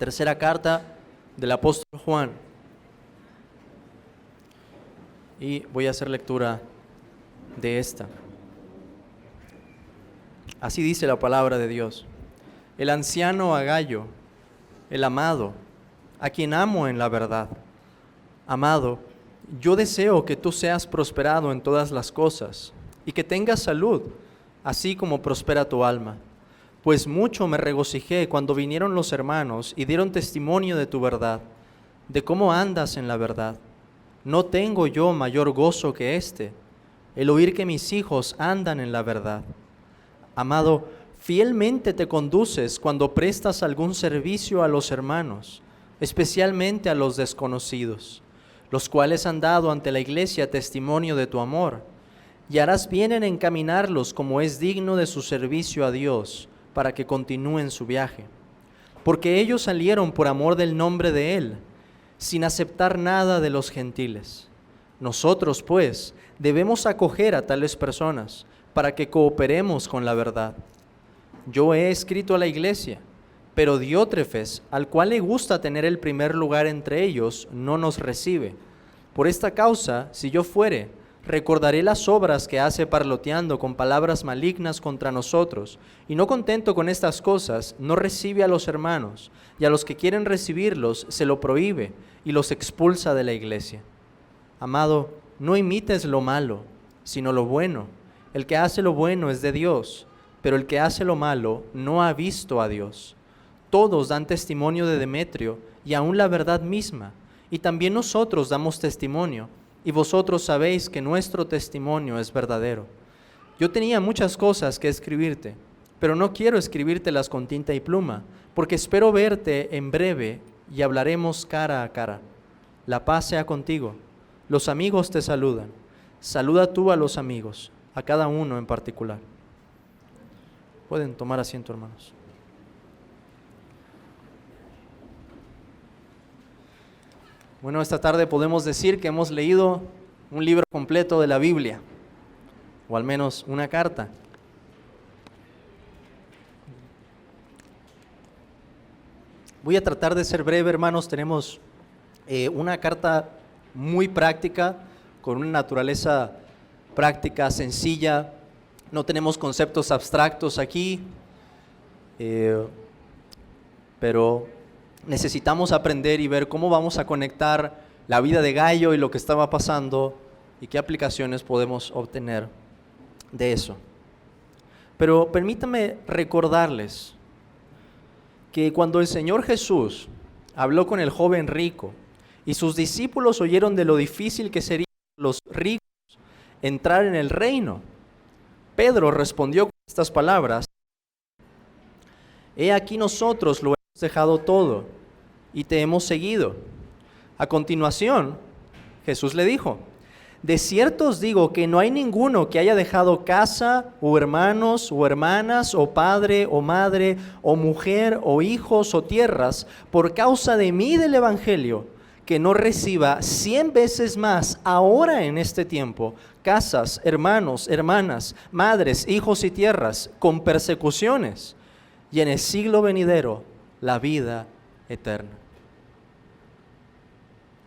Tercera carta del apóstol Juan. Y voy a hacer lectura de esta. Así dice la palabra de Dios. El anciano Agayo, el amado, a quien amo en la verdad. Amado, yo deseo que tú seas prosperado en todas las cosas y que tengas salud, así como prospera tu alma. Pues mucho me regocijé cuando vinieron los hermanos y dieron testimonio de tu verdad, de cómo andas en la verdad. No tengo yo mayor gozo que este, el oír que mis hijos andan en la verdad. Amado, fielmente te conduces cuando prestas algún servicio a los hermanos, especialmente a los desconocidos, los cuales han dado ante la iglesia testimonio de tu amor, y harás bien en encaminarlos como es digno de su servicio a Dios, para que continúen su viaje. Porque ellos salieron por amor del nombre de Él, sin aceptar nada de los gentiles. Nosotros, pues, debemos acoger a tales personas, para que cooperemos con la verdad. Yo he escrito a la iglesia, pero Diótrefes, al cual le gusta tener el primer lugar entre ellos, no nos recibe. Por esta causa, si yo fuere, recordaré las obras que hace parloteando con palabras malignas contra nosotros, y no contento con estas cosas, no recibe a los hermanos, y a los que quieren recibirlos se lo prohíbe, y los expulsa de la iglesia. Amado, no imites lo malo, sino lo bueno. El que hace lo bueno es de Dios, pero el que hace lo malo no ha visto a Dios. Todos dan testimonio de Demetrio, y aun la verdad misma, y también nosotros damos testimonio, y vosotros sabéis que nuestro testimonio es verdadero. Yo tenía muchas cosas que escribirte, pero no quiero escribírtelas con tinta y pluma, porque espero verte en breve y hablaremos cara a cara. La paz sea contigo. Los amigos te saludan. Saluda tú a los amigos, a cada uno en particular. Pueden tomar asiento, hermanos. Bueno, esta tarde podemos decir que hemos leído un libro completo de la Biblia, o al menos una carta. Voy a tratar de ser breve, hermanos. Tenemos una carta muy práctica, con una naturaleza práctica, sencilla. No tenemos conceptos abstractos aquí, pero necesitamos aprender y ver cómo vamos a conectar la vida de Gayo y lo que estaba pasando y qué aplicaciones podemos obtener de eso. Pero permítanme recordarles que cuando el Señor Jesús habló con el joven rico y sus discípulos oyeron de lo difícil que sería para los ricos entrar en el reino, Pedro respondió con estas palabras: He aquí nosotros lo hemos dejado todo y te hemos seguido. A continuación, Jesús le dijo: De cierto os digo que no hay ninguno que haya dejado casa, o hermanos, o hermanas, o padre, o madre, o mujer, o hijos, o tierras, por causa de mí y del Evangelio, que no reciba 100 veces más ahora en este tiempo, casas, hermanos, hermanas, madres, hijos y tierras, con persecuciones, y en el siglo venidero la vida eterna.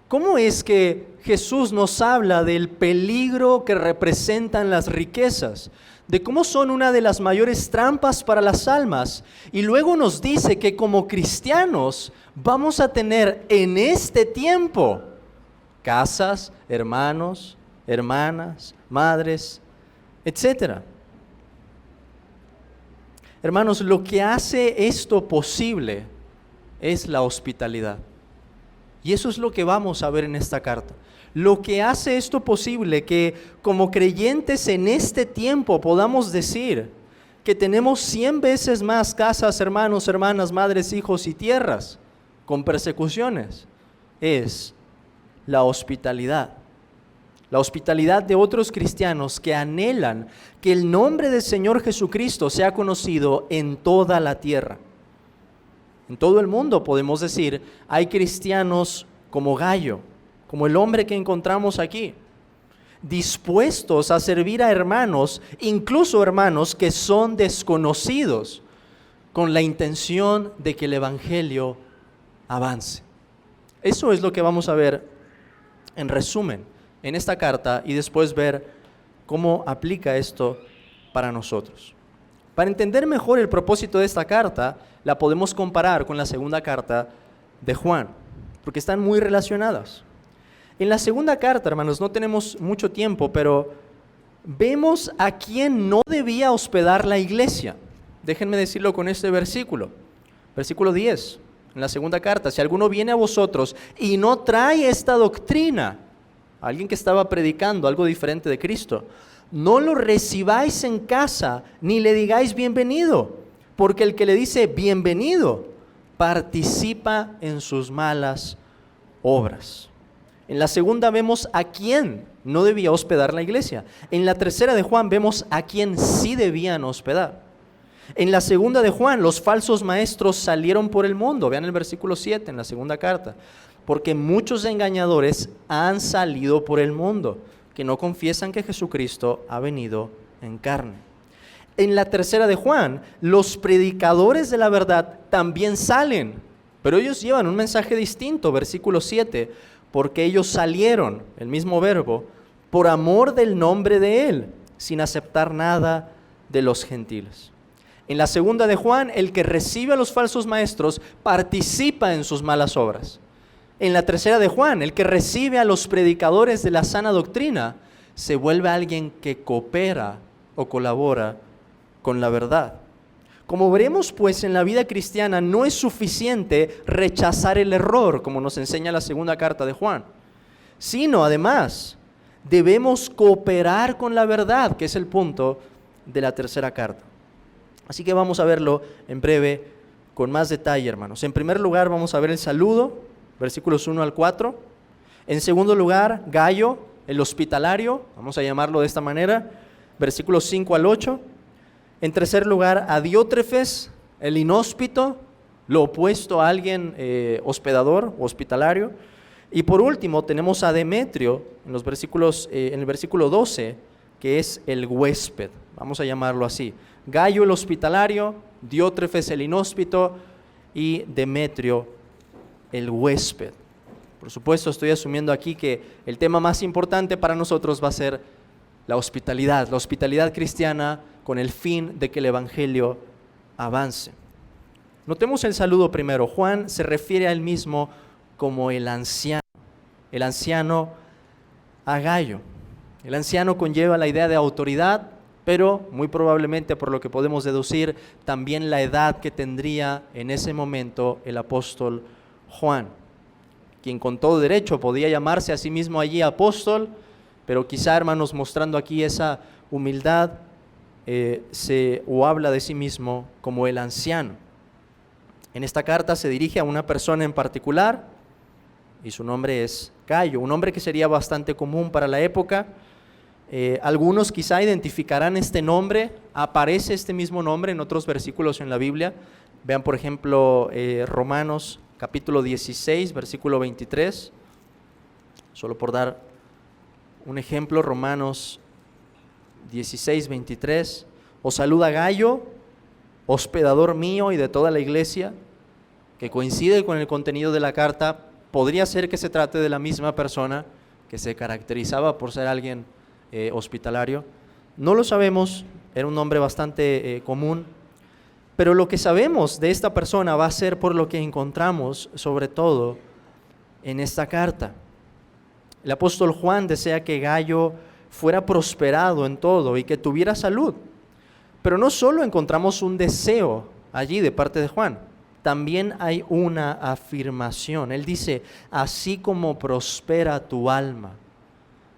¿Cómo es que Jesús nos habla del peligro que representan las riquezas, de cómo son una de las mayores trampas para las almas, y luego nos dice que como cristianos vamos a tener en este tiempo casas, hermanos, hermanas, madres, etcétera? Hermanos, lo que hace esto posible es la hospitalidad. Y eso es lo que vamos a ver en esta carta. Lo que hace esto posible, que como creyentes en este tiempo podamos decir que tenemos 100 veces más casas, hermanos, hermanas, madres, hijos y tierras con persecuciones, es la hospitalidad. La hospitalidad de otros cristianos que anhelan que el nombre del Señor Jesucristo sea conocido en toda la tierra. En todo el mundo podemos decir, hay cristianos como Gayo, como el hombre que encontramos aquí, dispuestos a servir a hermanos, incluso hermanos que son desconocidos, con la intención de que el Evangelio avance. Eso es lo que vamos a ver en resumen en esta carta y después ver cómo aplica esto para nosotros. Para entender mejor el propósito de esta carta, la podemos comparar con la segunda carta de Juan, porque están muy relacionadas. En la segunda carta, hermanos, no tenemos mucho tiempo, pero vemos a quién no debía hospedar la iglesia. Déjenme decirlo con este versículo. Versículo 10, en la segunda carta. Si alguno viene a vosotros y no trae esta doctrina, alguien que estaba predicando algo diferente de Cristo, no lo recibáis en casa, ni le digáis bienvenido, porque el que le dice bienvenido, participa en sus malas obras. En la segunda vemos a quién no debía hospedar la iglesia. En la tercera de Juan vemos a quién sí debían hospedar. En la segunda de Juan, los falsos maestros salieron por el mundo. Vean el versículo 7 en la segunda carta. Porque muchos engañadores han salido por el mundo, que no confiesan que Jesucristo ha venido en carne. En la tercera de Juan, los predicadores de la verdad también salen, pero ellos llevan un mensaje distinto. Versículo 7, porque ellos salieron, el mismo verbo, por amor del nombre de Él, sin aceptar nada de los gentiles. En la segunda de Juan, el que recibe a los falsos maestros participa en sus malas obras. En la tercera de Juan, el que recibe a los predicadores de la sana doctrina se vuelve alguien que coopera o colabora con la verdad. Como veremos, pues, en la vida cristiana no es suficiente rechazar el error, como nos enseña la segunda carta de Juan, sino además debemos cooperar con la verdad, que es el punto de la tercera carta. Así que vamos a verlo en breve con más detalle, hermanos. En primer lugar, vamos a ver el saludo, versículos 1 al 4. En segundo lugar, Gayo, el hospitalario, vamos a llamarlo de esta manera, versículos 5 al 8. En tercer lugar, a Diótrefes, el inhóspito, lo opuesto a alguien hospedador o hospitalario. Y por último, tenemos a Demetrio en el versículo 12, que es el huésped, vamos a llamarlo así. Gayo el hospitalario, Diótrefes el inhóspito y Demetrio el huésped. Por supuesto, estoy asumiendo aquí que el tema más importante para nosotros va a ser la hospitalidad cristiana con el fin de que el evangelio avance. Notemos el saludo primero. Juan se refiere a él mismo como el anciano a Gayo. El anciano conlleva la idea de autoridad, pero muy probablemente, por lo que podemos deducir, también la edad que tendría en ese momento el apóstol Juan, quien con todo derecho podía llamarse a sí mismo allí apóstol, pero quizá, hermanos, mostrando aquí esa humildad, habla de sí mismo como el anciano. En esta carta se dirige a una persona en particular y su nombre es Gayo, un nombre que sería bastante común para la época. Algunos quizá identificarán este nombre, aparece este mismo nombre en otros versículos en la Biblia. Vean, por ejemplo, Romanos capítulo 16, versículo 23, solo por dar un ejemplo, Romanos 16, 23, os saluda Gayo, hospedador mío y de toda la iglesia, que coincide con el contenido de la carta. Podría ser que se trate de la misma persona que se caracterizaba por ser alguien hospitalario. No lo sabemos, era un nombre bastante común, pero lo que sabemos de esta persona va a ser por lo que encontramos sobre todo en esta carta. El apóstol Juan desea que Gayo fuera prosperado en todo y que tuviera salud, pero no solo encontramos un deseo allí de parte de Juan, también hay una afirmación. Él dice, así como prospera tu alma.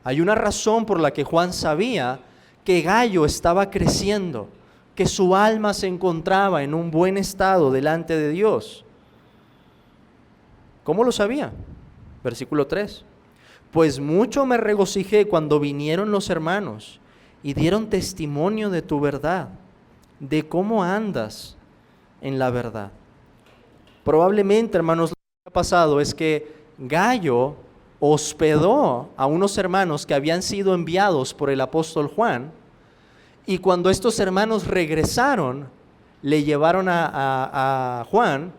Hay una razón por la que Juan sabía que Gayo estaba creciendo, que su alma se encontraba en un buen estado delante de Dios. ¿Cómo lo sabía? Versículo 3. Pues mucho me regocijé cuando vinieron los hermanos y dieron testimonio de tu verdad, de cómo andas en la verdad. Probablemente, hermanos, lo que ha pasado es que Gayo hospedó a unos hermanos que habían sido enviados por el apóstol Juan, y cuando estos hermanos regresaron, le llevaron a Juan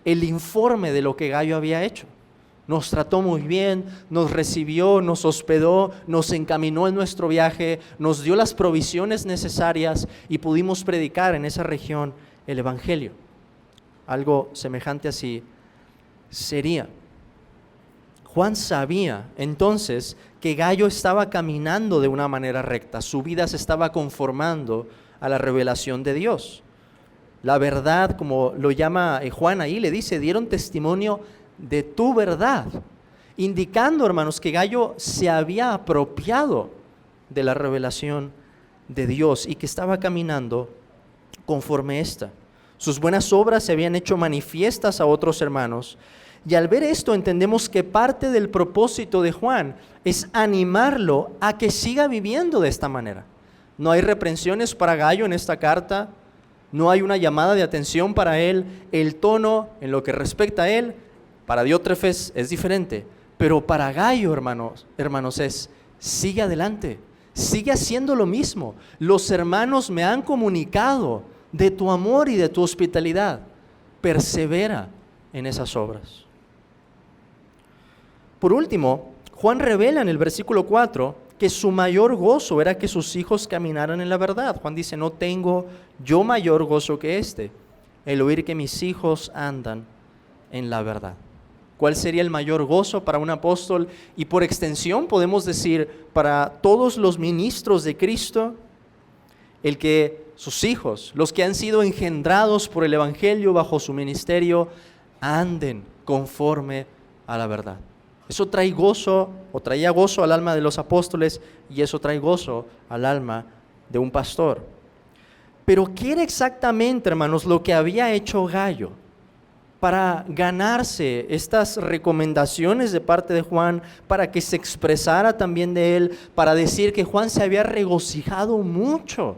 el informe de lo que Gayo había hecho. Nos trató muy bien, nos recibió, nos hospedó, nos encaminó en nuestro viaje, nos dio las provisiones necesarias y pudimos predicar en esa región el Evangelio. Algo semejante así sería. Juan sabía entonces que Gayo estaba caminando de una manera recta, su vida se estaba conformando a la revelación de Dios. La verdad, como lo llama Juan ahí, le dice, dieron testimonio de tu verdad, indicando, hermanos, que Gayo se había apropiado de la revelación de Dios y que estaba caminando conforme esta. Sus buenas obras se habían hecho manifiestas a otros hermanos, y al ver esto entendemos que parte del propósito de Juan es animarlo a que siga viviendo de esta manera. No hay reprensiones para Gayo en esta carta, no hay una llamada de atención para él, el tono en lo que respecta a él, para Diótrefes es diferente, pero para Gayo, hermanos, es, sigue adelante, sigue haciendo lo mismo. Los hermanos me han comunicado de tu amor y de tu hospitalidad. Persevera en esas obras. Por último, Juan revela en el versículo 4 que su mayor gozo era que sus hijos caminaran en la verdad. Juan dice, no tengo yo mayor gozo que este, el oír que mis hijos andan en la verdad. ¿Cuál sería el mayor gozo para un apóstol? Y por extensión podemos decir para todos los ministros de Cristo, el que sus hijos, los que han sido engendrados por el Evangelio bajo su ministerio, anden conforme a la verdad. Eso trae gozo, o traía gozo al alma de los apóstoles, y eso trae gozo al alma de un pastor. Pero ¿qué era exactamente, hermanos, lo que había hecho Gayo para ganarse estas recomendaciones de parte de Juan, para que se expresara también de él, para decir que Juan se había regocijado mucho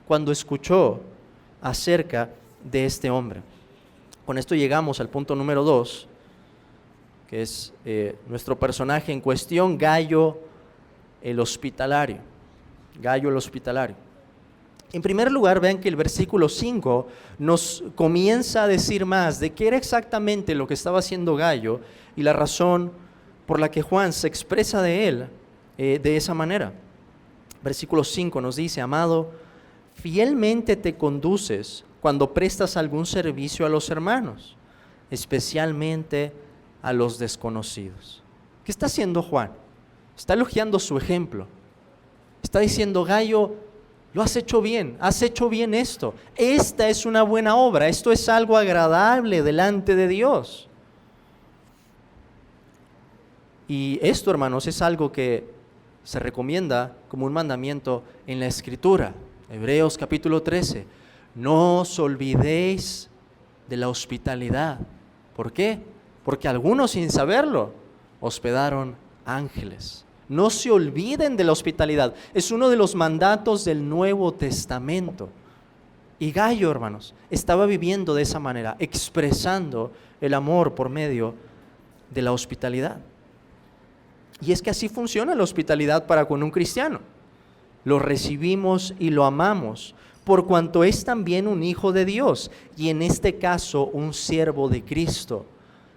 cuando escuchó acerca de este hombre? Con esto llegamos al punto número 2, que es nuestro personaje en cuestión, Gayo el hospitalario. Gayo el hospitalario. En primer lugar, vean que el versículo 5 nos comienza a decir más de qué era exactamente lo que estaba haciendo Gayo y la razón por la que Juan se expresa de él de esa manera. Versículo 5 nos dice, amado, fielmente te conduces cuando prestas algún servicio a los hermanos, especialmente a los desconocidos. ¿Qué está haciendo Juan? Está elogiando su ejemplo. Está diciendo, Gayo, lo has hecho bien esto. Esta es una buena obra, esto es algo agradable delante de Dios. Y esto, hermanos, es algo que se recomienda como un mandamiento en la Escritura. Hebreos capítulo 13. No os olvidéis de la hospitalidad. ¿Por qué? Porque algunos sin saberlo hospedaron ángeles. No se olviden de la hospitalidad. Es uno de los mandatos del Nuevo Testamento. Y Gayo, hermanos, estaba viviendo de esa manera, expresando el amor por medio de la hospitalidad. Y es que así funciona la hospitalidad para con un cristiano. Lo recibimos y lo amamos, por cuanto es también un hijo de Dios, y en este caso un siervo de Cristo,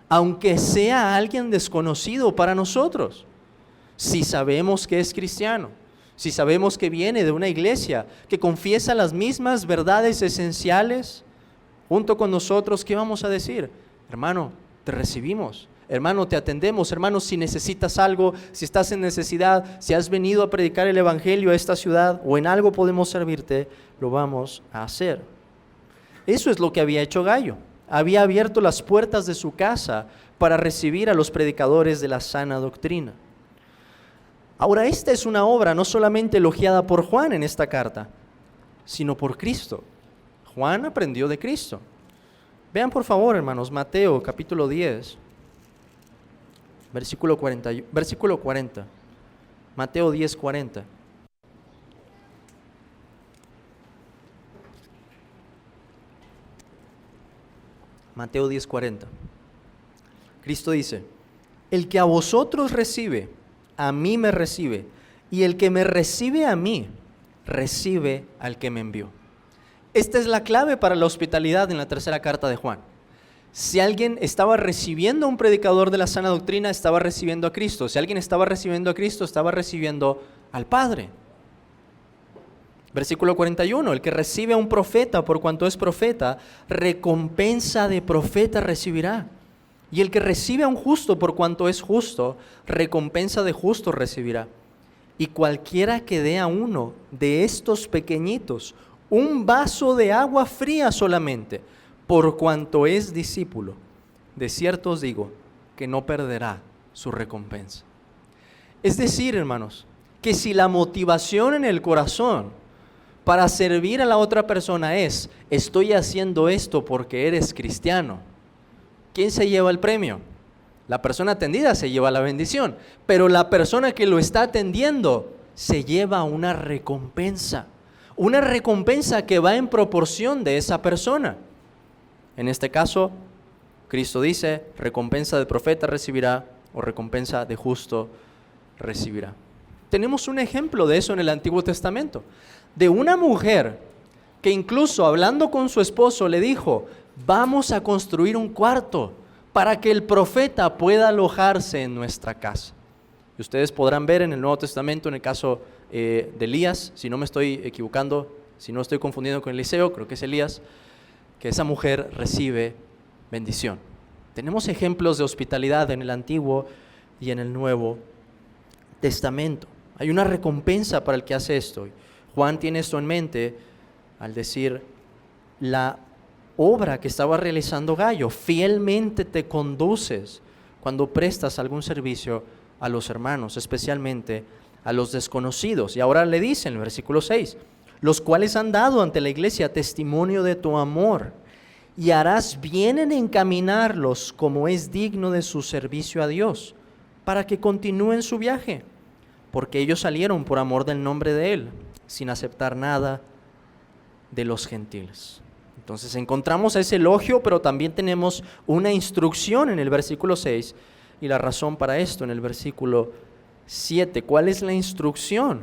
aunque sea alguien desconocido para nosotros. Si sabemos que es cristiano, si sabemos que viene de una iglesia que confiesa las mismas verdades esenciales junto con nosotros, ¿qué vamos a decir? Hermano, te recibimos. Hermano, te atendemos. Hermano, si necesitas algo, si estás en necesidad, si has venido a predicar el Evangelio a esta ciudad o en algo podemos servirte, lo vamos a hacer. Eso es lo que había hecho Gayo. Había abierto las puertas de su casa para recibir a los predicadores de la sana doctrina. Ahora, esta es una obra no solamente elogiada por Juan en esta carta, sino por Cristo. Juan aprendió de Cristo. Vean por favor, hermanos, Mateo capítulo 10, versículo 40. Mateo 10, 40. Mateo 10, 40. Cristo dice, el que a vosotros recibe, a mí me recibe, y el que me recibe a mí, recibe al que me envió. Esta es la clave para la hospitalidad en la tercera carta de Juan. Si alguien estaba recibiendo a un predicador de la sana doctrina, estaba recibiendo a Cristo. Si alguien estaba recibiendo a Cristo, estaba recibiendo al Padre. Versículo 41, el que recibe a un profeta por cuanto es profeta, recompensa de profeta recibirá. Y el que recibe a un justo por cuanto es justo, recompensa de justo recibirá. Y cualquiera que dé a uno de estos pequeñitos un vaso de agua fría solamente, por cuanto es discípulo, de cierto os digo que no perderá su recompensa. Es decir, hermanos, que si la motivación en el corazón para servir a la otra persona es, estoy haciendo esto porque eres cristiano, ¿quién se lleva el premio? La persona atendida se lleva la bendición, pero la persona que lo está atendiendo se lleva una recompensa que va en proporción de esa persona. En este caso, Cristo dice, recompensa de profeta recibirá o recompensa de justo recibirá. Tenemos un ejemplo de eso en el Antiguo Testamento, de una mujer que incluso hablando con su esposo le dijo, vamos a construir un cuarto para que el profeta pueda alojarse en nuestra casa. Y ustedes podrán ver en el Nuevo Testamento, en el caso de Elías, si no me estoy equivocando, si no estoy confundiendo con Eliseo, creo que es Elías, que esa mujer recibe bendición. Tenemos ejemplos de hospitalidad en el Antiguo y en el Nuevo Testamento. Hay una recompensa para el que hace esto. Juan tiene esto en mente al decir la obra que estaba realizando Gayo. Fielmente te conduces cuando prestas algún servicio a los hermanos, especialmente a los desconocidos. Y ahora le dice en el versículo 6, los cuales han dado ante la iglesia testimonio de tu amor, y harás bien en encaminarlos como es digno de su servicio a Dios, para que continúen su viaje, porque ellos salieron por amor del nombre de Él, sin aceptar nada de los gentiles. Entonces encontramos ese elogio, pero también tenemos una instrucción en el versículo 6, y la razón para esto en el versículo 7. ¿Cuál es la instrucción?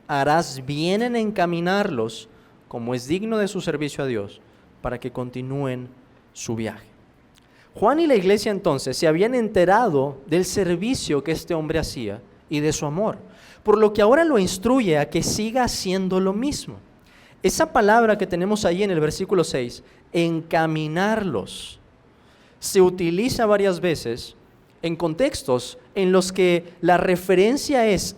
Harás bien en encaminarlos como es digno de su servicio a Dios, para que continúen su viaje. Juan y la iglesia entonces se habían enterado del servicio que este hombre hacía y de su amor, por lo que ahora lo instruye a que siga haciendo lo mismo. Esa palabra que tenemos ahí en el versículo 6, encaminarlos, se utiliza varias veces en contextos en los que la referencia es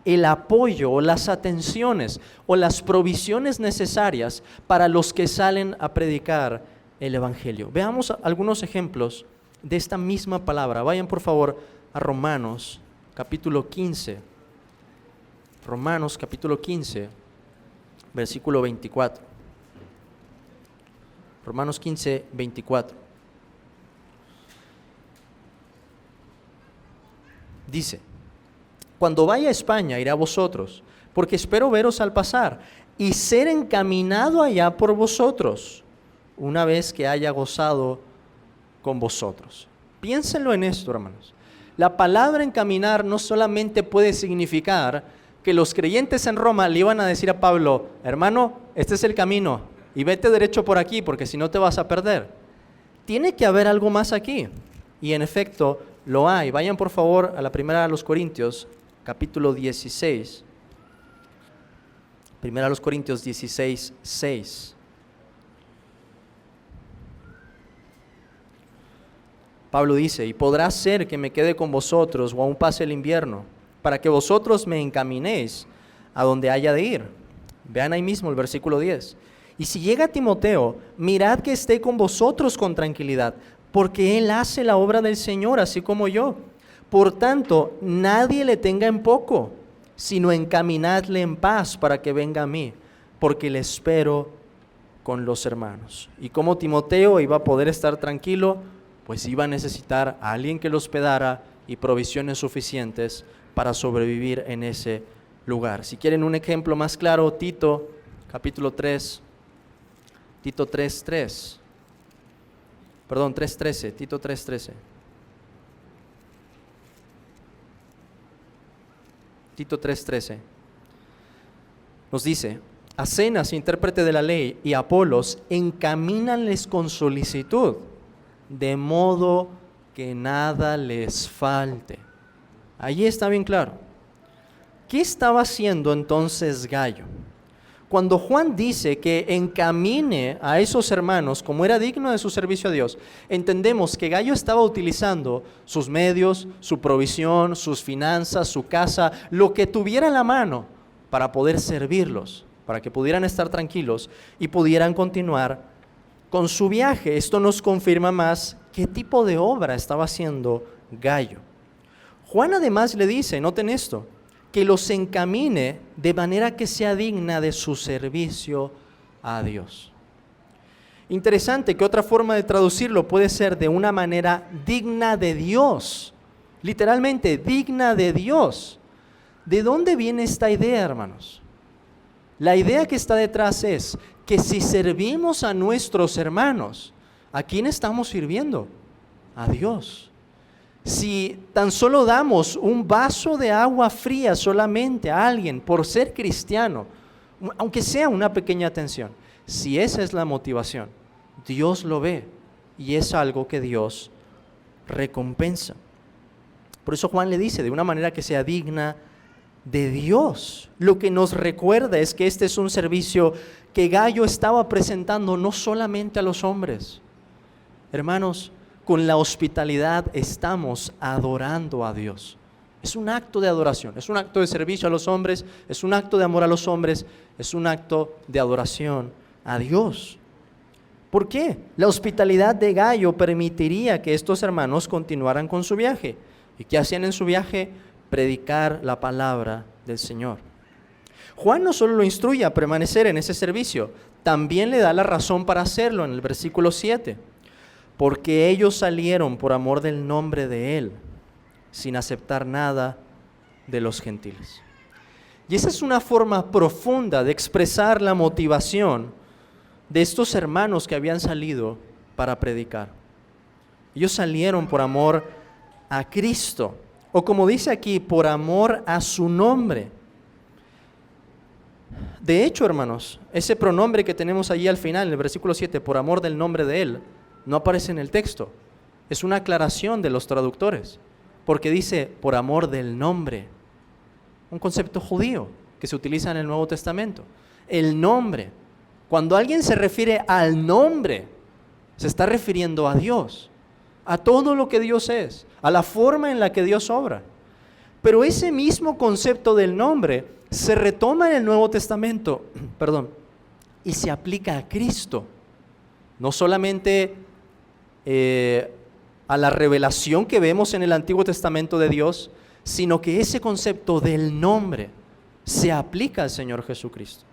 el apoyo o las atenciones o las provisiones necesarias para los que salen a predicar el Evangelio. Veamos algunos ejemplos de esta misma palabra. Vayan por favor a Romanos capítulo 15. Romanos capítulo 15, versículo 24. Romanos 15, 24. Dice, cuando vaya a España iré a vosotros, porque espero veros al pasar y ser encaminado allá por vosotros, una vez que haya gozado con vosotros. Piénsenlo en esto, hermanos. La palabra encaminar no solamente puede significar que los creyentes en Roma le iban a decir a Pablo, hermano, este es el camino y vete derecho por aquí porque si no te vas a perder. Tiene que haber algo más aquí, y en efecto lo hay. Vayan por favor a la primera de los Corintios, capítulo 16. Primera de los Corintios 16, 6. Pablo dice, y podrá ser que me quede con vosotros o aún pase el invierno, para que vosotros me encaminéis a donde haya de ir. Vean ahí mismo el versículo 10. Y si llega Timoteo, mirad que esté con vosotros con tranquilidad, porque él hace la obra del Señor, así como yo. Por tanto, nadie le tenga en poco, sino encaminadle en paz para que venga a mí, porque le espero con los hermanos. Y como Timoteo iba a poder estar tranquilo, pues iba a necesitar a alguien que lo hospedara y provisiones suficientes para sobrevivir en ese lugar. Si quieren un ejemplo más claro, Tito, capítulo 3, Tito 3:3. Perdón, 3:13, Tito 3:13. Tito 3:13. Nos dice, a Zenas, intérprete de la ley, y a Apolos, encamínanles con solicitud de modo que nada les falte. Allí está bien claro. ¿Qué estaba haciendo entonces Gayo? Cuando Juan dice que encamine a esos hermanos como era digno de su servicio a Dios, entendemos que Gayo estaba utilizando sus medios, su provisión, sus finanzas, su casa, lo que tuviera en la mano para poder servirlos, para que pudieran estar tranquilos y pudieran continuar con su viaje. Esto nos confirma más qué tipo de obra estaba haciendo Gayo. Juan además le dice, noten esto, que los encamine de manera que sea digna de su servicio a Dios. Interesante que otra forma de traducirlo puede ser de una manera digna de Dios, literalmente digna de Dios. ¿De dónde viene esta idea, hermanos? La idea que está detrás es que si servimos a nuestros hermanos, ¿a quién estamos sirviendo? A Dios. Si tan solo damos un vaso de agua fría solamente a alguien por ser cristiano, aunque sea una pequeña atención, si esa es la motivación, Dios lo ve y es algo que Dios recompensa. Por eso Juan le dice, de una manera que sea digna de Dios. Lo que nos recuerda es que este es un servicio que Gayo estaba presentando no solamente a los hombres. Hermanos, con la hospitalidad estamos adorando a Dios. Es un acto de adoración, es un acto de servicio a los hombres, es un acto de amor a los hombres, es un acto de adoración a Dios. ¿Por qué? La hospitalidad de Gayo permitiría que estos hermanos continuaran con su viaje. ¿Y qué hacían en su viaje? Predicar la palabra del Señor. Juan no solo lo instruye a permanecer en ese servicio, también le da la razón para hacerlo en el versículo 7. Porque ellos salieron por amor del nombre de Él, sin aceptar nada de los gentiles. Y esa es una forma profunda de expresar la motivación de estos hermanos que habían salido para predicar. Ellos salieron por amor a Cristo, o como dice aquí, por amor a su nombre. De hecho, hermanos, ese pronombre que tenemos allí al final, en el versículo 7, por amor del nombre de Él, no aparece en el texto. Es una aclaración de los traductores, porque dice por amor del nombre, un concepto judío que se utiliza en el Nuevo Testamento. El nombre, cuando alguien se refiere al nombre, se está refiriendo a Dios, a todo lo que Dios es, a la forma en la que Dios obra. Pero ese mismo concepto del nombre se retoma en el Nuevo Testamento, y se aplica a Cristo, no solamente a la revelación que vemos en el Antiguo Testamento de Dios, sino que ese concepto del nombre se aplica al Señor Jesucristo.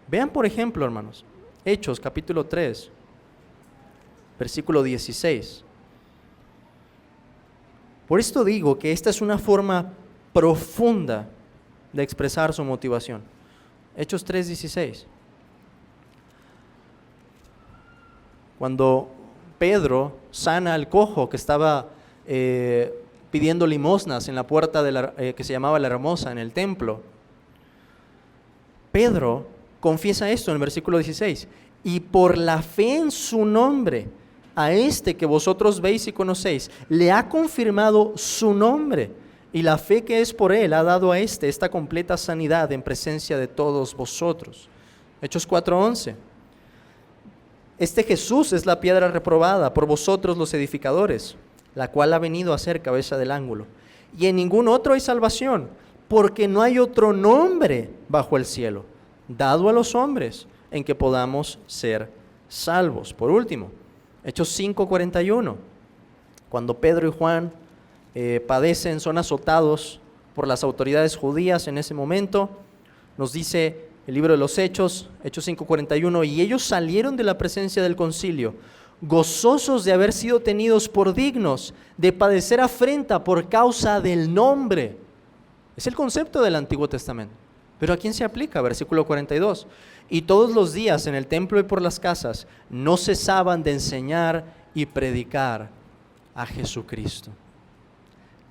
Vean, por ejemplo, hermanos, Hechos capítulo 3, versículo 16. Por esto digo que esta es una forma profunda de expresar su motivación. Hechos 3:16. Cuando Pedro sana al cojo que estaba pidiendo limosnas en la puerta que se llamaba La Hermosa en el templo, Pedro confiesa esto en el versículo 16: y por la fe en su nombre, a este que vosotros veis y conocéis, le ha confirmado su nombre, y la fe que es por él ha dado a esta completa sanidad en presencia de todos vosotros. Hechos 4:11. Este Jesús es la piedra reprobada por vosotros los edificadores, la cual ha venido a ser cabeza del ángulo. Y en ningún otro hay salvación, porque no hay otro nombre bajo el cielo, dado a los hombres, en que podamos ser salvos. Por último, Hechos 5:41, cuando Pedro y Juan padecen, son azotados por las autoridades judías en ese momento, nos dice el libro de los Hechos, Hechos 5:41, y ellos salieron de la presencia del concilio, gozosos de haber sido tenidos por dignos de padecer afrenta por causa del nombre. Es el concepto del Antiguo Testamento. Pero ¿a quién se aplica? Versículo 42. Y todos los días en el templo y por las casas no cesaban de enseñar y predicar a Jesucristo.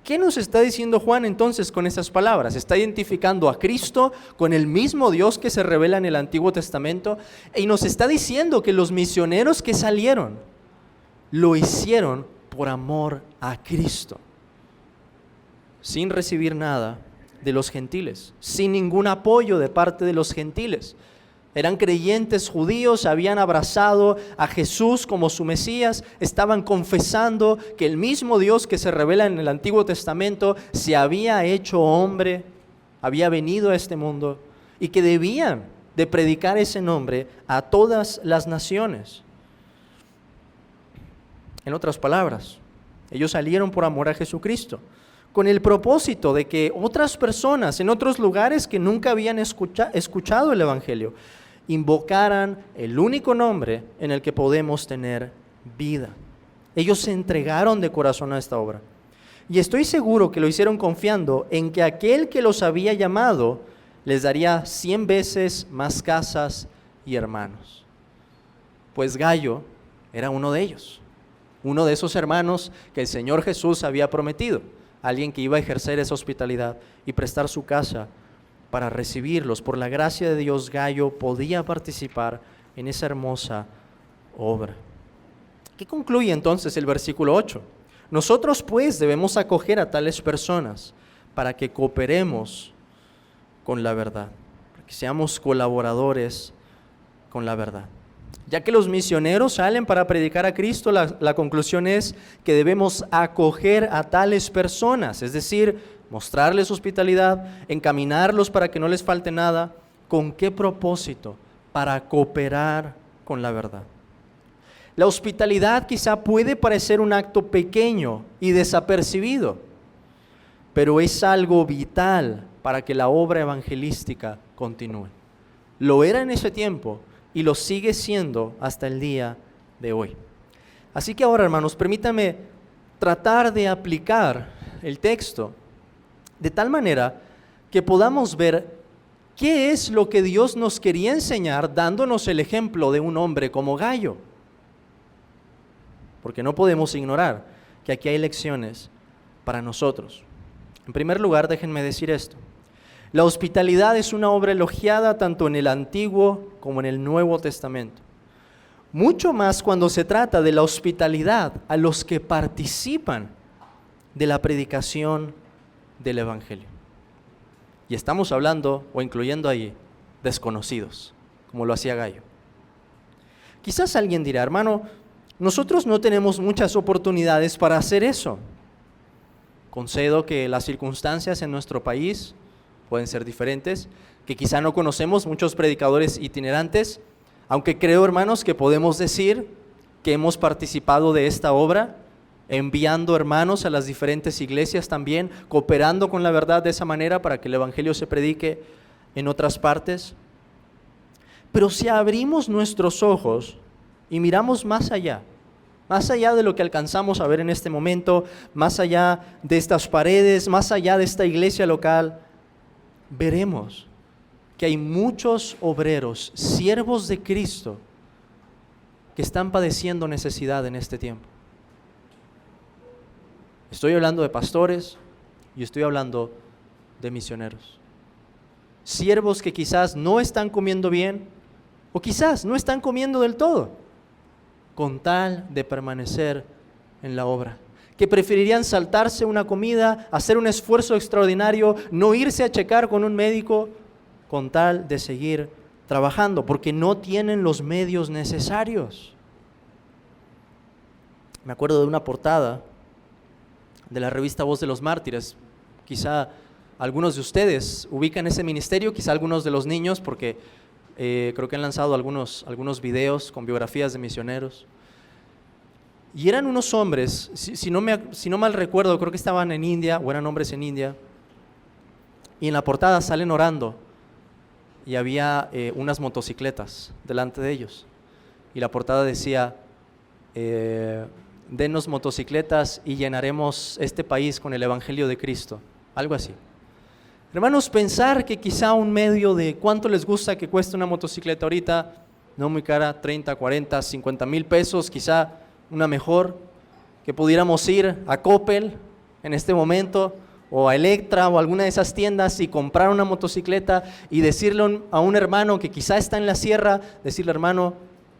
¿Qué nos está diciendo Juan entonces con esas palabras? Está identificando a Cristo con el mismo Dios que se revela en el Antiguo Testamento, y nos está diciendo que los misioneros que salieron lo hicieron por amor a Cristo, sin recibir nada de los gentiles, sin ningún apoyo de parte de los gentiles. Eran creyentes judíos, habían abrazado a Jesús como su Mesías, estaban confesando que el mismo Dios que se revela en el Antiguo Testamento se había hecho hombre, había venido a este mundo y que debían de predicar ese nombre a todas las naciones. En otras palabras, ellos salieron por amor a Jesucristo, con el propósito de que otras personas en otros lugares que nunca habían escuchado el Evangelio, invocaran el único nombre en el que podemos tener vida. Ellos se entregaron de corazón a esta obra. Y estoy seguro que lo hicieron confiando en que aquel que los había llamado les daría 100 veces más casas y hermanos. Pues Gayo era uno de ellos, uno de esos hermanos que el Señor Jesús había prometido, alguien que iba a ejercer esa hospitalidad y prestar su casa para recibirlos. Por la gracia de Dios, Gayo podía participar en esa hermosa obra. ¿Qué concluye entonces el versículo 8? Nosotros pues debemos acoger a tales personas para que cooperemos con la verdad, para que seamos colaboradores con la verdad. Ya que los misioneros salen para predicar a Cristo, la conclusión es que debemos acoger a tales personas, es decir, mostrarles hospitalidad, encaminarlos para que no les falte nada. ¿Con qué propósito? Para cooperar con la verdad. La hospitalidad quizá puede parecer un acto pequeño y desapercibido, pero es algo vital para que la obra evangelística continúe. Lo era en ese tiempo y lo sigue siendo hasta el día de hoy. Así que ahora, hermanos, permítanme tratar de aplicar el texto de tal manera que podamos ver qué es lo que Dios nos quería enseñar dándonos el ejemplo de un hombre como Gayo. Porque no podemos ignorar que aquí hay lecciones para nosotros. En primer lugar, déjenme decir esto. La hospitalidad es una obra elogiada tanto en el Antiguo como en el Nuevo Testamento. Mucho más cuando se trata de la hospitalidad a los que participan de la predicación del Evangelio. Y estamos hablando o incluyendo ahí desconocidos, como lo hacía Gayo. Quizás alguien dirá, hermano, nosotros no tenemos muchas oportunidades para hacer eso. Concedo que las circunstancias en nuestro país pueden ser diferentes, que quizá no conocemos muchos predicadores itinerantes, aunque creo, hermanos, que podemos decir que hemos participado de esta obra, enviando hermanos a las diferentes iglesias también, cooperando con la verdad de esa manera para que el Evangelio se predique en otras partes. Pero si abrimos nuestros ojos y miramos más allá de lo que alcanzamos a ver en este momento, más allá de estas paredes, más allá de esta iglesia local, veremos que hay muchos obreros, siervos de Cristo, que están padeciendo necesidad en este tiempo. Estoy hablando de pastores y estoy hablando de misioneros. Siervos que quizás no están comiendo bien o quizás no están comiendo del todo, con tal de permanecer en la obra. Que preferirían saltarse una comida, hacer un esfuerzo extraordinario, no irse a checar con un médico, con tal de seguir trabajando, porque no tienen los medios necesarios. Me acuerdo de una portada de la revista Voz de los Mártires. Quizá algunos de ustedes ubican ese ministerio, quizá algunos de los niños, porque creo que han lanzado algunos videos con biografías de misioneros. Y eran unos hombres, si no mal recuerdo, creo que estaban en India, o eran hombres en India, y en la portada salen orando, y había unas motocicletas delante de ellos. Y la portada decía, denos motocicletas y llenaremos este país con el Evangelio de Cristo, algo así. Hermanos, pensar que quizá un medio de cuánto les gusta que cueste una motocicleta ahorita, no muy cara, 30, 40, 50 mil pesos, quizá una mejor, que pudiéramos ir a Coppel en este momento, o a Electra, o a alguna de esas tiendas y comprar una motocicleta y decirle a un hermano que quizá está en la sierra, decirle, hermano,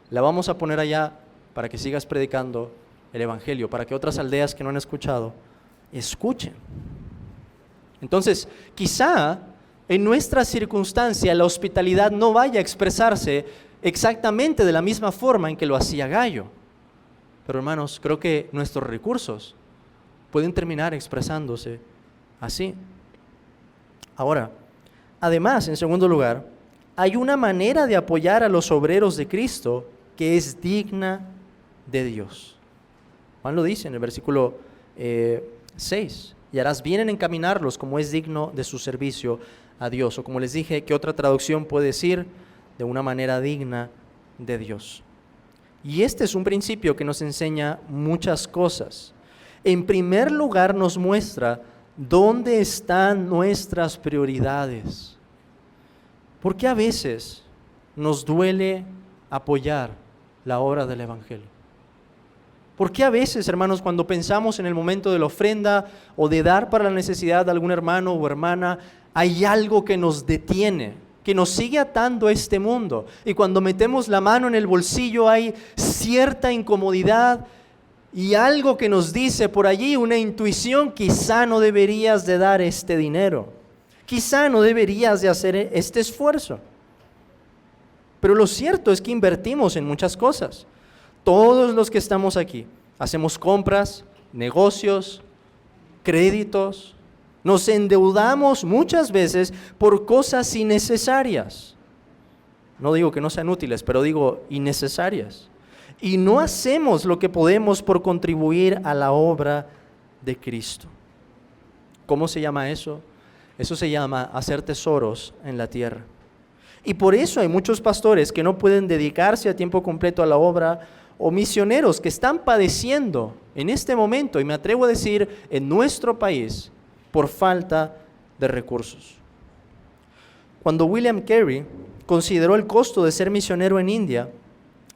la vamos a poner allá para que sigas predicando el Evangelio, para que otras aldeas que no han escuchado, escuchen. Entonces, quizá en nuestra circunstancia la hospitalidad no vaya a expresarse exactamente de la misma forma en que lo hacía Gallo. Pero hermanos, creo que nuestros recursos pueden terminar expresándose así. Ahora, además, en segundo lugar, hay una manera de apoyar a los obreros de Cristo que es digna de Dios. Juan lo dice en el versículo 6. Y harás bien en encaminarlos como es digno de su servicio a Dios. O como les dije, ¿qué otra traducción puede decir? De una manera digna de Dios. Y este es un principio que nos enseña muchas cosas. En primer lugar, nos muestra dónde están nuestras prioridades. Porque a veces nos duele apoyar la obra del Evangelio. ¿Por qué a veces, hermanos, cuando pensamos en el momento de la ofrenda o de dar para la necesidad de algún hermano o hermana, hay algo que nos detiene, que nos sigue atando a este mundo? Y cuando metemos la mano en el bolsillo hay cierta incomodidad y algo que nos dice por allí, una intuición: quizá no deberías de dar este dinero, quizá no deberías de hacer este esfuerzo. Pero lo cierto es que invertimos en muchas cosas. Todos los que estamos aquí hacemos compras, negocios, créditos, nos endeudamos muchas veces por cosas innecesarias. No digo que no sean útiles, pero digo innecesarias. Y no hacemos lo que podemos por contribuir a la obra de Cristo. ¿Cómo se llama eso? Eso se llama hacer tesoros en la tierra. Y por eso hay muchos pastores que no pueden dedicarse a tiempo completo a la obra, o misioneros que están padeciendo en este momento, y me atrevo a decir en nuestro país, por falta de recursos. Cuando William Carey consideró el costo de ser misionero en India,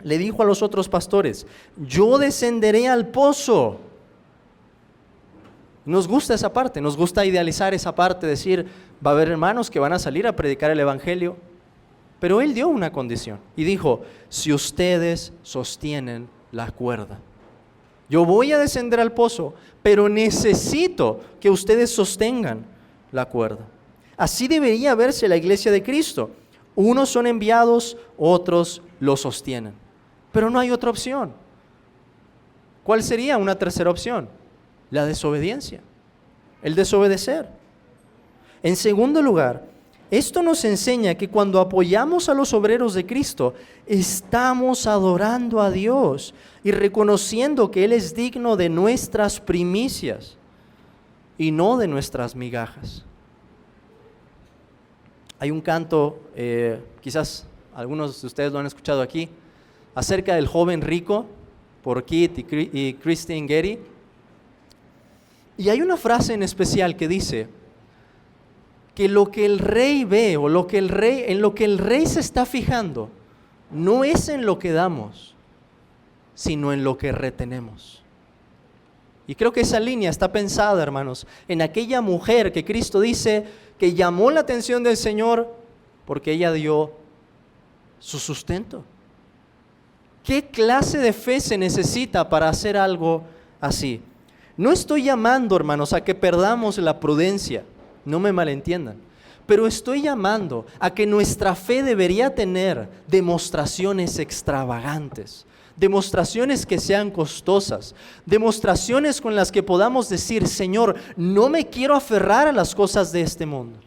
le dijo a los otros pastores: yo descenderé al pozo. Nos gusta esa parte, nos gusta idealizar esa parte, decir, va a haber hermanos que van a salir a predicar el Evangelio. Pero él dio una condición y dijo: si ustedes sostienen la cuerda. Yo voy a descender al pozo, pero necesito que ustedes sostengan la cuerda. Así debería verse la iglesia de Cristo. Unos son enviados, otros lo sostienen. Pero no hay otra opción. ¿Cuál sería una tercera opción? La desobediencia, el desobedecer. En segundo lugar, esto nos enseña que cuando apoyamos a los obreros de Cristo, estamos adorando a Dios y reconociendo que Él es digno de nuestras primicias y no de nuestras migajas. Hay un canto, quizás algunos de ustedes lo han escuchado aquí, acerca del joven rico, por Keith y Christine Getty. Y hay una frase en especial que dice que lo que el rey ve o en lo que el rey se está fijando no es en lo que damos, sino en lo que retenemos. Y creo que esa línea está pensada, hermanos, en aquella mujer que Cristo dice que llamó la atención del Señor porque ella dio su sustento. ¿Qué clase de fe se necesita para hacer algo así? No estoy llamando, hermanos, a que perdamos la prudencia. No me malentiendan, pero estoy llamando a que nuestra fe debería tener demostraciones extravagantes, demostraciones que sean costosas, demostraciones con las que podamos decir: Señor, no me quiero aferrar a las cosas de este mundo.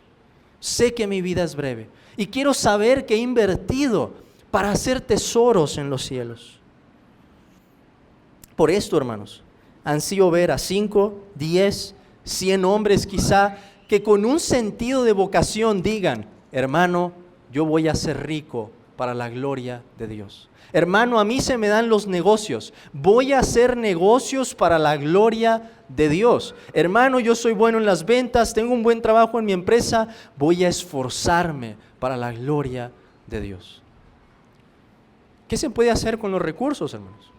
Sé que mi vida es breve y quiero saber que he invertido para hacer tesoros en los cielos. Por esto, hermanos, ansío ver a 5, 10, 100 hombres quizá que con un sentido de vocación digan: hermano, yo voy a ser rico para la gloria de Dios. Hermano, a mí se me dan los negocios, voy a hacer negocios para la gloria de Dios. Hermano, yo soy bueno en las ventas, tengo un buen trabajo en mi empresa, voy a esforzarme para la gloria de Dios. ¿Qué se puede hacer con los recursos, hermanos?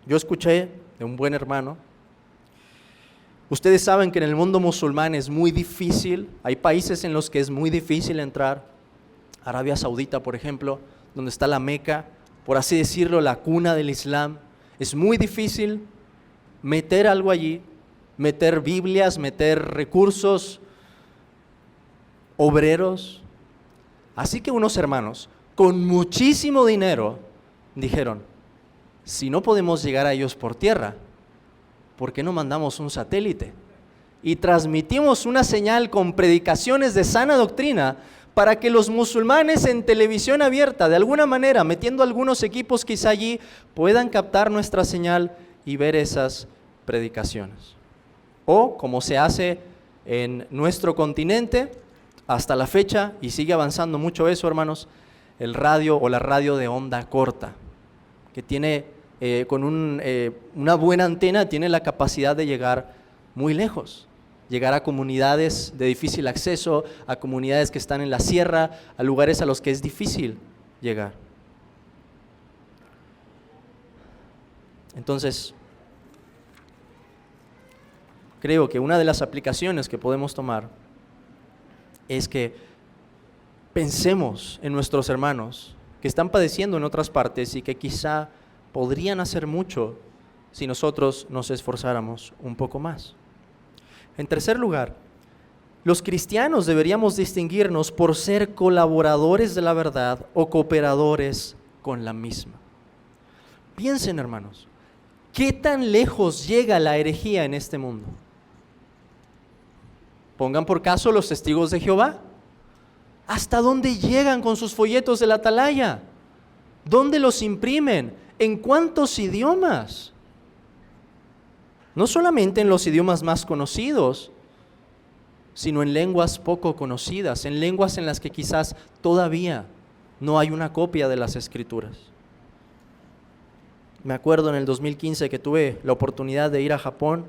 Yo escuché de un buen hermano. Ustedes saben que en el mundo musulmán es muy difícil, hay países en los que es muy difícil entrar. Arabia Saudita, por ejemplo, donde está la Meca, por así decirlo, la cuna del Islam. Es muy difícil meter algo allí, meter Biblias, meter recursos, obreros. Así que unos hermanos con muchísimo dinero dijeron, si no podemos llegar a ellos por tierra, ¿por qué no mandamos un satélite? Y transmitimos una señal con predicaciones de sana doctrina para que los musulmanes en televisión abierta, de alguna manera, metiendo algunos equipos quizá allí, puedan captar nuestra señal y ver esas predicaciones. O, como se hace en nuestro continente, hasta la fecha, y sigue avanzando mucho eso, hermanos, el radio o la radio de onda corta, que tiene, con una buena antena, tiene la capacidad de llegar muy lejos. Llegar a comunidades de difícil acceso, a comunidades que están en la sierra, a lugares a los que es difícil llegar. Entonces, creo que una de las aplicaciones que podemos tomar es que pensemos en nuestros hermanos que están padeciendo en otras partes y que quizá podrían hacer mucho si nosotros nos esforzáramos un poco más. En tercer lugar, los cristianos deberíamos distinguirnos por ser colaboradores de la verdad o cooperadores con la misma. Piensen, hermanos, ¿qué tan lejos llega la herejía en este mundo? Pongan por caso los testigos de Jehová. ¿Hasta dónde llegan con sus folletos de la atalaya? ¿Dónde los imprimen? ¿En cuántos idiomas? No solamente en los idiomas más conocidos, sino en lenguas poco conocidas, en lenguas en las que quizás todavía no hay una copia de las Escrituras. Me acuerdo en el 2015 que tuve la oportunidad de ir a Japón,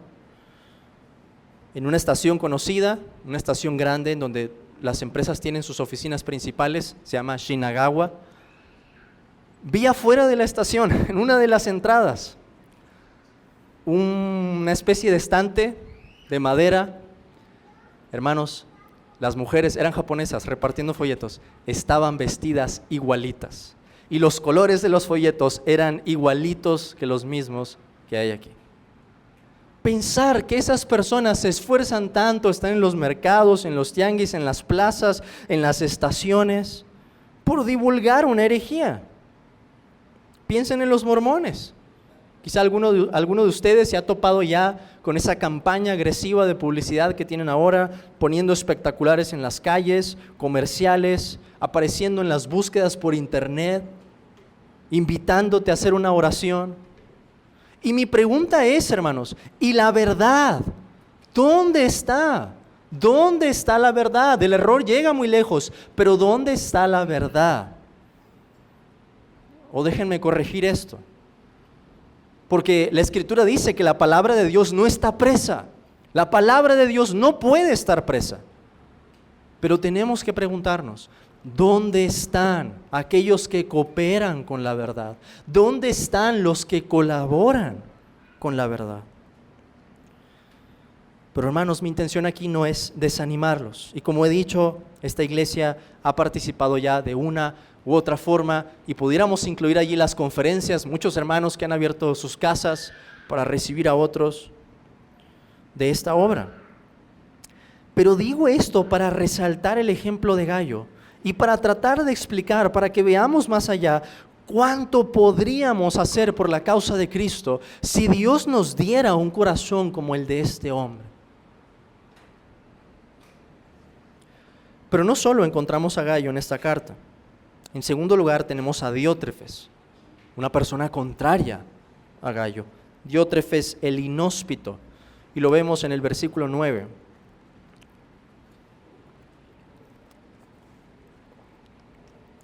en una estación conocida, una estación grande en donde las empresas tienen sus oficinas principales, se llama Shinagawa. Vi afuera de la estación, en una de las entradas, una especie de estante de madera. Hermanos, las mujeres eran japonesas repartiendo folletos, estaban vestidas igualitas y los colores de los folletos eran igualitos que los mismos que hay aquí. Pensar que esas personas se esfuerzan tanto, están en los mercados, en los tianguis, en las plazas, en las estaciones, por divulgar una herejía. Piensen en los mormones. Quizá alguno de ustedes se ha topado ya con esa campaña agresiva de publicidad que tienen ahora, poniendo espectaculares en las calles, comerciales, apareciendo en las búsquedas por internet, invitándote a hacer una oración. Y mi pregunta es, hermanos, ¿y la verdad? ¿Dónde está? ¿Dónde está la verdad? El error llega muy lejos, pero ¿dónde está la verdad? O déjenme corregir esto. Porque la Escritura dice que la palabra de Dios no está presa. La palabra de Dios no puede estar presa. Pero tenemos que preguntarnos, ¿dónde están aquellos que cooperan con la verdad? ¿Dónde están los que colaboran con la verdad? Pero hermanos, mi intención aquí no es desanimarlos. Y como he dicho, esta iglesia ha participado ya de una u otra forma, y pudiéramos incluir allí las conferencias, muchos hermanos que han abierto sus casas para recibir a otros de esta obra. Pero digo esto para resaltar el ejemplo de Gayo y para tratar de explicar, para que veamos más allá, cuánto podríamos hacer por la causa de Cristo si Dios nos diera un corazón como el de este hombre. Pero no solo encontramos a Gayo en esta carta. En segundo lugar tenemos a Diótrefes, una persona contraria a Gayo. Diótrefes el inhóspito, y lo vemos en el versículo 9.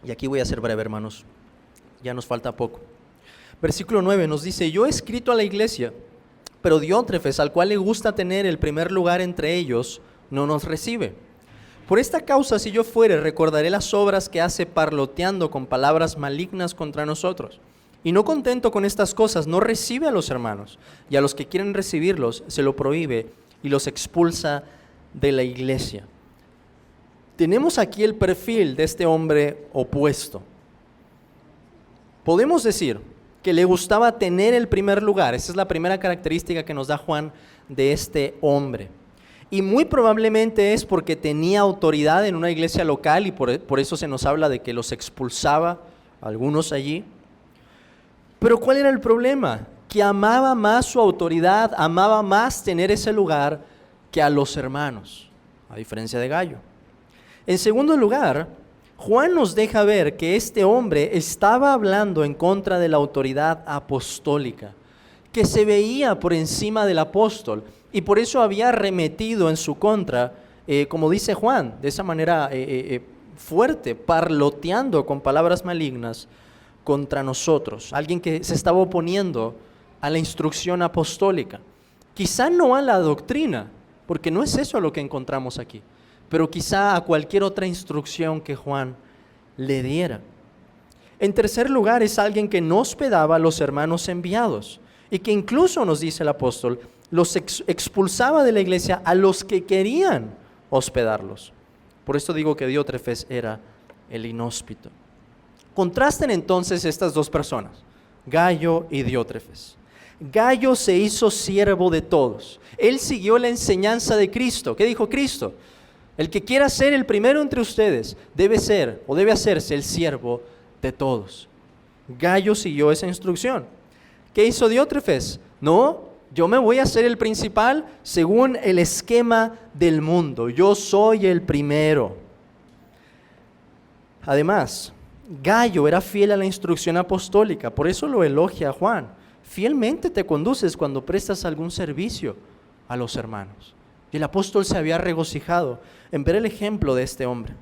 Y aquí voy a ser breve, hermanos, ya nos falta poco. Versículo 9 nos dice: yo he escrito a la iglesia, pero Diótrefes, al cual le gusta tener el primer lugar entre ellos, no nos recibe. Por esta causa, si yo fuere, recordaré las obras que hace parloteando con palabras malignas contra nosotros. Y no contento con estas cosas, no recibe a los hermanos, y a los que quieren recibirlos se lo prohíbe y los expulsa de la iglesia. Tenemos aquí el perfil de este hombre opuesto. Podemos decir que le gustaba tener el primer lugar. Esa es la primera característica que nos da Juan de este hombre. Y muy probablemente es porque tenía autoridad en una iglesia local y por eso se nos habla de que los expulsaba a algunos allí. Pero ¿cuál era el problema? Que amaba más su autoridad, amaba más tener ese lugar que a los hermanos, a diferencia de Gayo. En segundo lugar, Juan nos deja ver que este hombre estaba hablando en contra de la autoridad apostólica, que se veía por encima del apóstol y por eso había arremetido en su contra, como dice Juan, de esa manera fuerte, parloteando con palabras malignas contra nosotros. Alguien que se estaba oponiendo a la instrucción apostólica. Quizá no a la doctrina, porque no es eso lo que encontramos aquí, pero quizá a cualquier otra instrucción que Juan le diera. En tercer lugar, es alguien que no hospedaba a los hermanos enviados y que incluso, nos dice el apóstol, los expulsaba de la iglesia a los que querían hospedarlos. Por esto digo que Diótrefes era el inhóspito. Contrasten entonces estas dos personas, Gayo y Diótrefes. Gayo se hizo siervo de todos. Él siguió la enseñanza de Cristo. ¿Qué dijo Cristo? El que quiera ser el primero entre ustedes debe ser o debe hacerse el siervo de todos. Gayo siguió esa instrucción. ¿Qué hizo Diótrefes? No, yo me voy a hacer el principal según el esquema del mundo. Yo soy el primero. Además, Gayo era fiel a la instrucción apostólica, por eso lo elogia Juan. Fielmente te conduces cuando prestas algún servicio a los hermanos. Y el apóstol se había regocijado en ver el ejemplo de este hombre.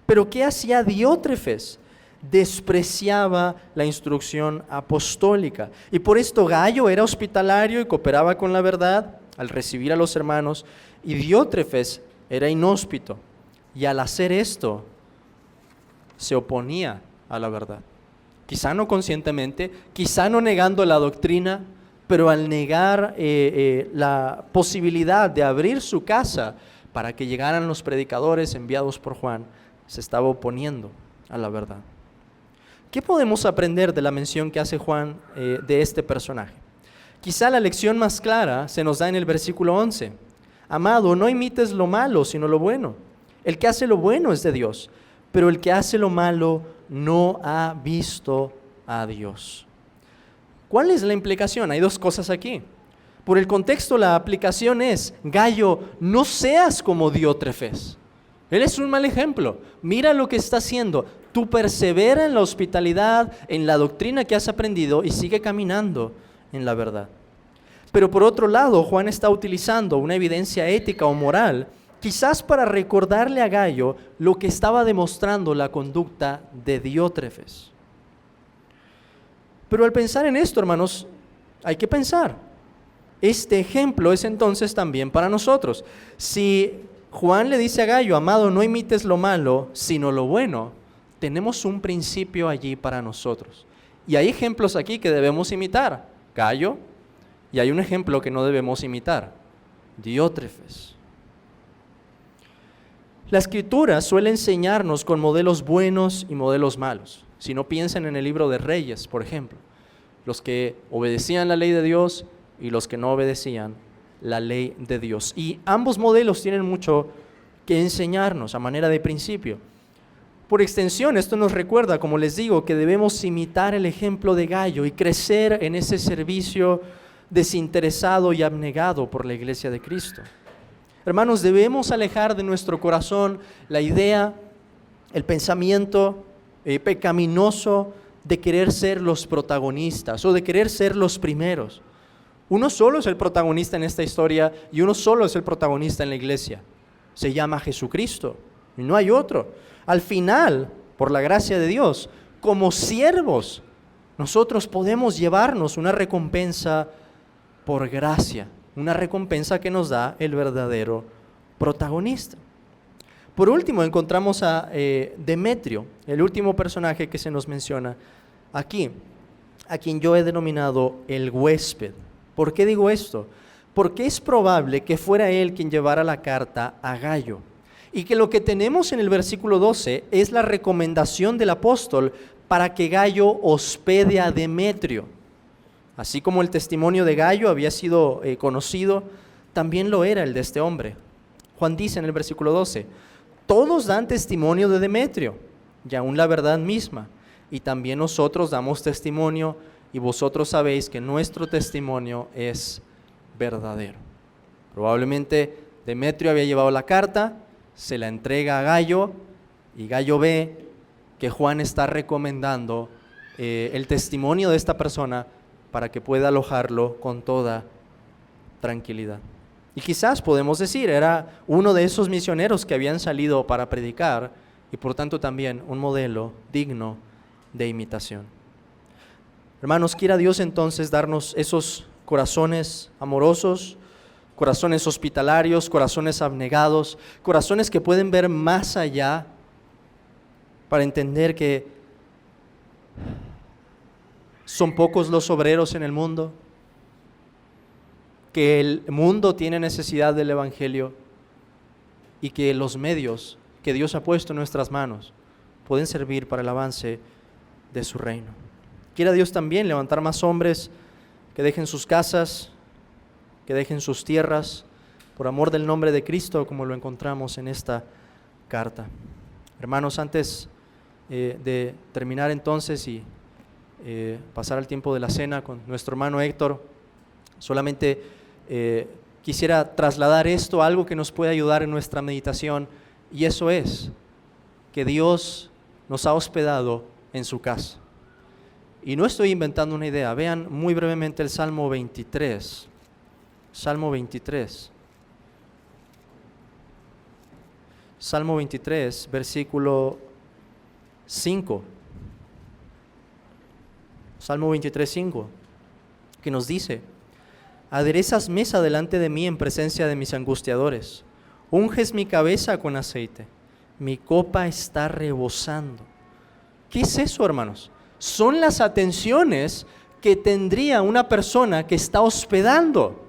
Pero ¿qué hacía Diótrefes? Despreciaba la instrucción apostólica. Y por esto Gayo era hospitalario y cooperaba con la verdad al recibir a los hermanos. Y Diótrefes era inhóspito. Y al hacer esto, se oponía a la verdad. Quizá no conscientemente, quizá no negando la doctrina, pero al negar la posibilidad de abrir su casa para que llegaran los predicadores enviados por Juan, se estaba oponiendo a la verdad. ¿Qué podemos aprender de la mención que hace Juan de este personaje? Quizá la lección más clara se nos da en el versículo 11. Amado, no imites lo malo, sino lo bueno. El que hace lo bueno es de Dios, pero el que hace lo malo no ha visto a Dios. ¿Cuál es la implicación? Hay dos cosas aquí. Por el contexto, la aplicación es, Gayo, no seas como Diótrefes. Él es un mal ejemplo. Mira lo que está haciendo. Tú persevera en la hospitalidad, en la doctrina que has aprendido y sigue caminando en la verdad. Pero por otro lado, Juan está utilizando una evidencia ética o moral, quizás para recordarle a Gayo lo que estaba demostrando la conducta de Diótrefes. Pero al pensar en esto, hermanos, hay que pensar. Este ejemplo es entonces también para nosotros. Si Juan le dice a Gayo, amado, no imites lo malo, sino lo bueno, tenemos un principio allí para nosotros. Y hay ejemplos aquí que debemos imitar, Gayo, y hay un ejemplo que no debemos imitar, Diótrefes. La Escritura suele enseñarnos con modelos buenos y modelos malos. Si no, piensen en el libro de Reyes, por ejemplo, los que obedecían la ley de Dios y los que no obedecían la ley de Dios. Y ambos modelos tienen mucho que enseñarnos a manera de principio. Por extensión, esto nos recuerda, como les digo, que debemos imitar el ejemplo de Gayo y crecer en ese servicio desinteresado y abnegado por la iglesia de Cristo. Hermanos, debemos alejar de nuestro corazón la idea, el pensamiento pecaminoso de querer ser los protagonistas o de querer ser los primeros. Uno solo es el protagonista en esta historia y uno solo es el protagonista en la iglesia. Se llama Jesucristo y no hay otro. Al final, por la gracia de Dios, como siervos, nosotros podemos llevarnos una recompensa por gracia, una recompensa que nos da el verdadero protagonista. Por último, encontramos a Demetrio, el último personaje que se nos menciona aquí, a quien yo he denominado el huésped. ¿Por qué digo esto? Porque es probable que fuera él quien llevara la carta a Gayo, y que lo que tenemos en el versículo 12 es la recomendación del apóstol para que Gayo hospede a Demetrio. Así como el testimonio de Gallo había sido conocido, también lo era el de este hombre. Juan dice en el versículo 12, todos dan testimonio de Demetrio, y aún la verdad misma, y también nosotros damos testimonio, y vosotros sabéis que nuestro testimonio es verdadero. Probablemente Demetrio había llevado la carta, se la entrega a Gallo, y Gallo ve que Juan está recomendando el testimonio de esta persona para que pueda alojarlo con toda tranquilidad. Y quizás podemos decir, era uno de esos misioneros que habían salido para predicar y por tanto también un modelo digno de imitación. Hermanos, quiera Dios entonces darnos esos corazones amorosos, corazones hospitalarios, corazones abnegados, corazones que pueden ver más allá para entender que son pocos los obreros en el mundo, que el mundo tiene necesidad del Evangelio y que los medios que Dios ha puesto en nuestras manos pueden servir para el avance de su reino. Quiera Dios también levantar más hombres que dejen sus casas, que dejen sus tierras, por amor del nombre de Cristo, como lo encontramos en esta carta. Hermanos, antes de terminar entonces y pasar al tiempo de la cena con nuestro hermano Héctor, solamente quisiera trasladar esto a algo que nos puede ayudar en nuestra meditación, y eso es que Dios nos ha hospedado en su casa. Y no estoy inventando una idea. Vean muy brevemente el Salmo 23. Salmo 23. Salmo 23, versículo 5. Salmo 23, 5, que nos dice: aderezas mesa delante de mí en presencia de mis angustiadores, unges mi cabeza con aceite, mi copa está rebosando. ¿Qué es eso, hermanos? Son las atenciones que tendría una persona que está hospedando,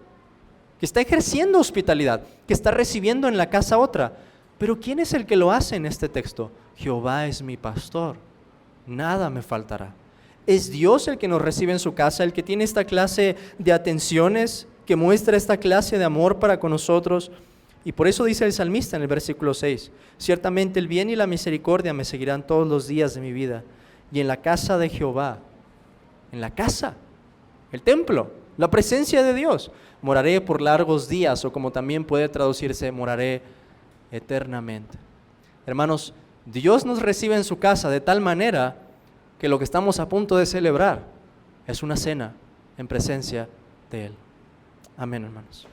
que está ejerciendo hospitalidad, que está recibiendo en la casa otra. Pero ¿quién es el que lo hace en este texto? Jehová es mi pastor, nada me faltará. Es Dios el que nos recibe en su casa, el que tiene esta clase de atenciones, que muestra esta clase de amor para con nosotros. Y por eso dice el salmista en el versículo 6, ciertamente el bien y la misericordia me seguirán todos los días de mi vida, y en la casa de Jehová, en la casa, el templo, la presencia de Dios, moraré por largos días, o como también puede traducirse, moraré eternamente. Hermanos, Dios nos recibe en su casa de tal manera que lo que estamos a punto de celebrar es una cena en presencia de Él. Amén, hermanos.